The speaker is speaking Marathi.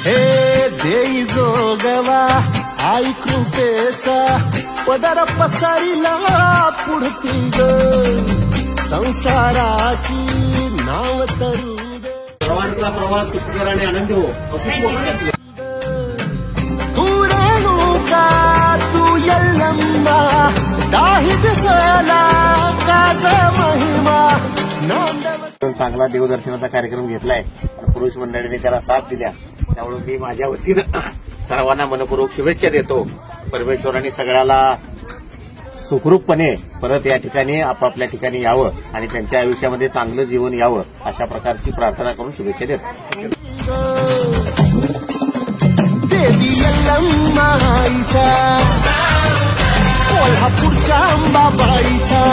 हे देई जोगवा आई कृपेचा पदर पसरिला पुढती ग संसाराची नाव तरू सर्वांचा प्रवास सुखकर आणि आनंदी हो तू रेणुका तू यल्लम्मा दाही दिसला काज महिमा चांगला देवदर्शनाचा कार्यक्रम घेतलाय. पुरुष मंडळीने त्याला साथ दिल्या, त्यामुळे मी माझ्या वतीनं सर्वांना मनपूर्वक शुभेच्छा देतो. परमेश्वरांनी सगळ्याला सुखरूपपणे परत या ठिकाणी आपापल्या ठिकाणी यावं आणि त्यांच्या आयुष्यामध्ये चांगलं जीवन यावं अशा प्रकारची प्रार्थना करून शुभेच्छा देतो. देवी यल्लम्मा आईचा कोल्हापूरच्या अंबाबाईचा